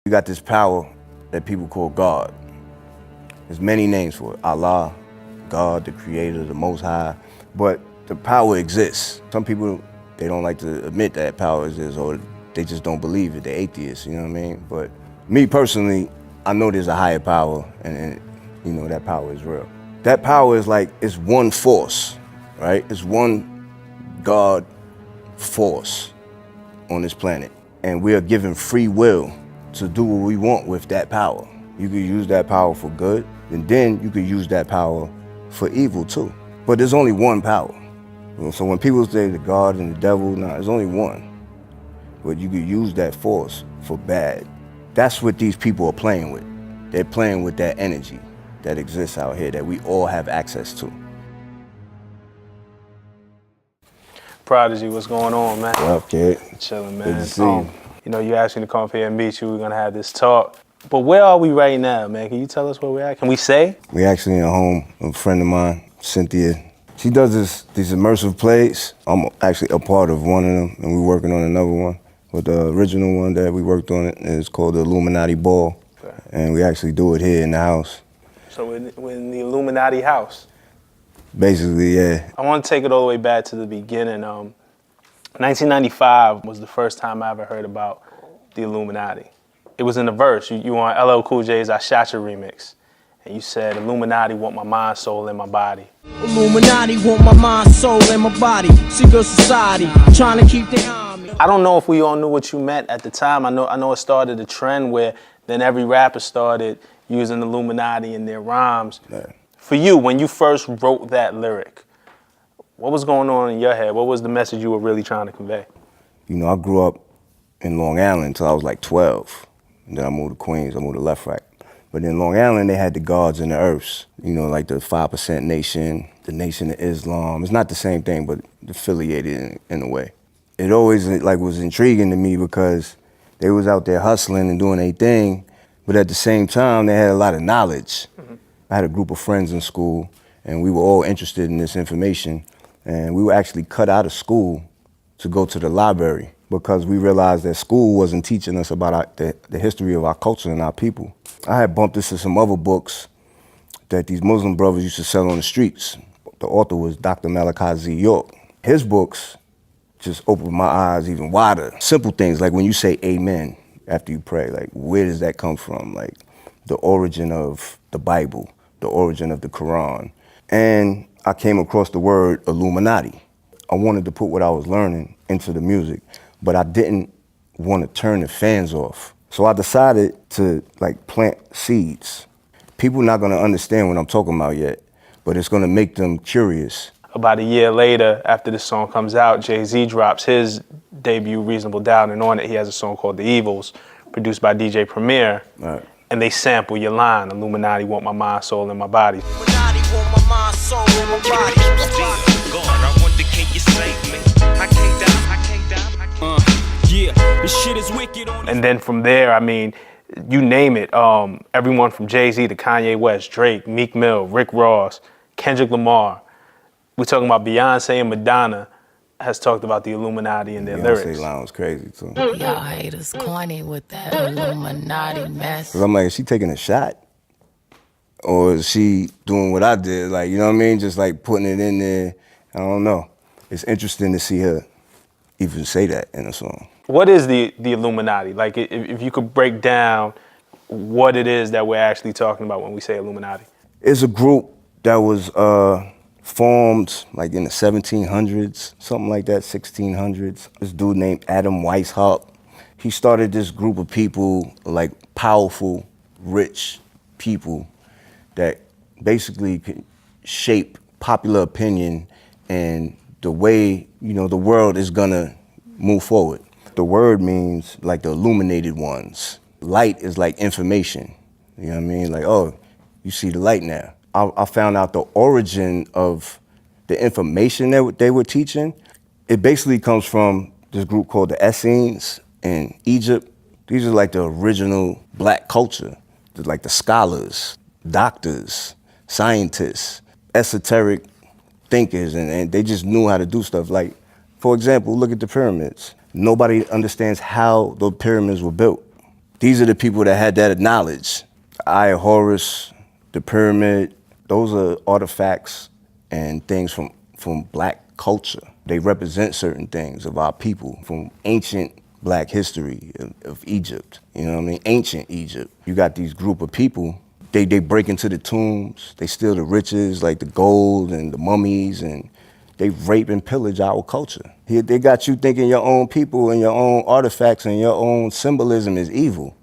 You got this power that people call God. There's many names for it. Allah, God, the creator, the most high. But the power exists. Some people, they don't like to admit that power exists, or they just don't believe it. They're atheists, you know what I mean? But me personally, I know there's a higher power, and you know, that power is real. That power is like, it's one force, right? It's one God force on this planet. And we are given free will to do what we want with that power. You could use that power for good, and then you could use that power for evil too. But there's only one power. So when people say the God and the devil, nah, there's only one. But you could use that force for bad. That's what these people are playing with. They're playing with that energy that exists out here that we all have access to. Prodigy, what's going on, man? What up, kid? Chilling, man. Good to see you. You know, you asked me to come up here and meet you. We're gonna have this talk. But where are we right now, man? Can you tell us where we're at? Can we say? We actually in a home of a friend of mine, Cynthia. She does these immersive plays. I'm actually a part of one of them, and we're working on another one. But the original one that we worked on is called the Illuminati Ball. Okay. And we actually do it here in the house. So we're in the Illuminati house? Basically, yeah. I want to take it all the way back to the beginning. 1995 was the first time I ever heard about the Illuminati. It was in the verse. You on LL Cool J's I Shot You remix. And you said, Illuminati want my mind, soul, and my body. Illuminati want my mind, soul, and my body. Secret society, trying to keep their army. I don't know if we all knew what you meant at the time. I know it started a trend where then every rapper started using Illuminati in their rhymes. Yeah. For you, when you first wrote that lyric, what was going on in your head? What was the message you were really trying to convey? You know, I grew up in Long Island until I was like 12. And then I moved to Queens, I moved to Left Rack. But in Long Island, they had the gods and the earths. You know, like the 5% Nation, the Nation of Islam. It's not the same thing, but affiliated in a way. It always like was intriguing to me because they was out there hustling and doing their thing, but at the same time, they had a lot of knowledge. Mm-hmm. I had a group of friends in school, and we were all interested in this information. And we were actually cut out of school to go to the library because we realized that school wasn't teaching us about the history of our culture and our people. I had bumped into some other books that these Muslim brothers used to sell on the streets. The author was Dr. Malachi Z. York. His books just opened my eyes even wider. Simple things like when you say amen after you pray, like where does that come from? Like the origin of the Bible, the origin of the Quran. And I came across the word Illuminati. I wanted to put what I was learning into the music, but I didn't want to turn the fans off. So I decided to like plant seeds. People not gonna understand what I'm talking about yet, but it's gonna make them curious. About a year later, after this song comes out, Jay-Z drops his debut Reasonable Doubt, and on it he has a song called The Evils, produced by DJ Premier. Right. And they sample your line, Illuminati want my mind, soul, and my body. Illuminati want my mind, soul, and my body. God, I wonder, can you save me? I can't die. Yeah, this shit is wicked on. And then from there, I mean, you name it. Everyone from Jay-Z to Kanye West, Drake, Meek Mill, Rick Ross, Kendrick Lamar. We're talking about Beyonce and Madonna has talked about the Illuminati in their lyrics. Beyonce line was crazy too. Y'all haters corny with that Illuminati mess. Cause I'm like, is she taking a shot? Or is she doing what I did? Like, you know what I mean? Just like putting it in there. I don't know. It's interesting to see her even say that in a song. What is the Illuminati? Like, if you could break down what it is that we're actually talking about when we say Illuminati. It's a group that was formed like in the 1700s, something like that, 1600s. This dude named Adam Weishaupt. He started this group of people, like powerful, rich people that basically could shape popular opinion and the way, you know, the world is gonna move forward. The word means like the illuminated ones. Light is like information. You know what I mean? Like, oh, you see the light now. I found out the origin of the information that they were teaching. It basically comes from this group called the Essenes in Egypt. These are like the original black culture. They're like the scholars, doctors, scientists, esoteric thinkers, and they just knew how to do stuff. Like, for example, look at the pyramids. Nobody understands how the pyramids were built. These are the people that had that knowledge. Eye of Horus, the pyramid, those are artifacts and things from black culture. They represent certain things of our people from ancient black history of Egypt. You know what I mean? Ancient Egypt. You got these group of people, they break into the tombs, they steal the riches, like the gold and the mummies, and they rape and pillage our culture. They got you thinking your own people and your own artifacts and your own symbolism is evil.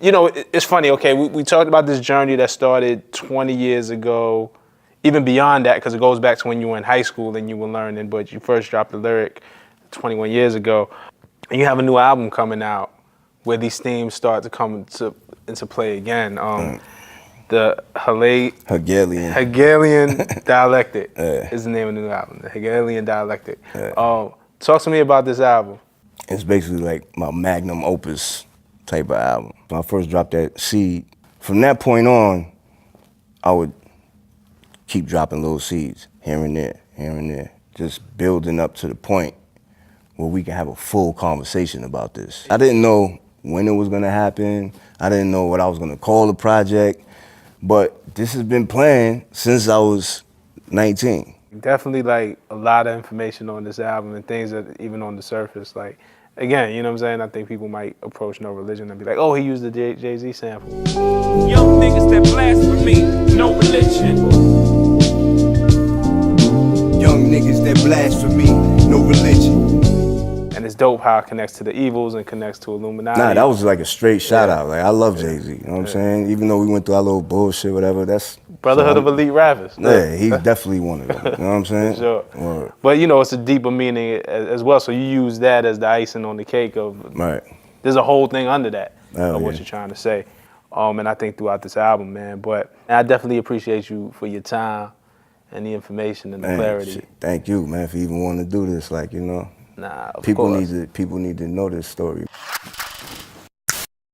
You know, it's funny, okay, we talked about this journey that started 20 years ago, even beyond that, because it goes back to when you were in high school and you were learning, but you first dropped the lyric 21 years ago. And you have a new album coming out where these themes start to come into play again. The Hegelian Dialectic is the name of the new album, the Hegelian Dialectic. Talk to me about this album. It's basically like my magnum opus type of album. When I first dropped that seed, from that point on, I would keep dropping little seeds here and there, just building up to the point where we can have a full conversation about this. I didn't know when it was gonna happen. I didn't know what I was gonna call the project, but this has been planned since I was 19. Definitely like a lot of information on this album and things that even on the surface, like, again, you know what I'm saying? I think people might approach No Religion and be like, oh, he used the Jay-Z sample. Young niggas that blasphemy, no religion. Young niggas that blasphemy, no religion. And it's dope how it connects to the evils and connects to Illuminati. Nah, that was like a straight shout out. Like, I love Jay-Z, you know what I'm saying? Even though we went through our little bullshit, whatever, that's... Brotherhood of elite rappers. Yeah, he's definitely one of them, you know what I'm saying? Sure. Word. But you know, it's a deeper meaning as well. So you use that as the icing on the cake of, Right. There's a whole thing under that of what yeah. you're trying to say. And I think throughout this album, man. But I definitely appreciate you for your time and the information and the clarity. Shit, thank you, man, for even wanting to do this. Like, you know, Nah, of people course. need to know this story.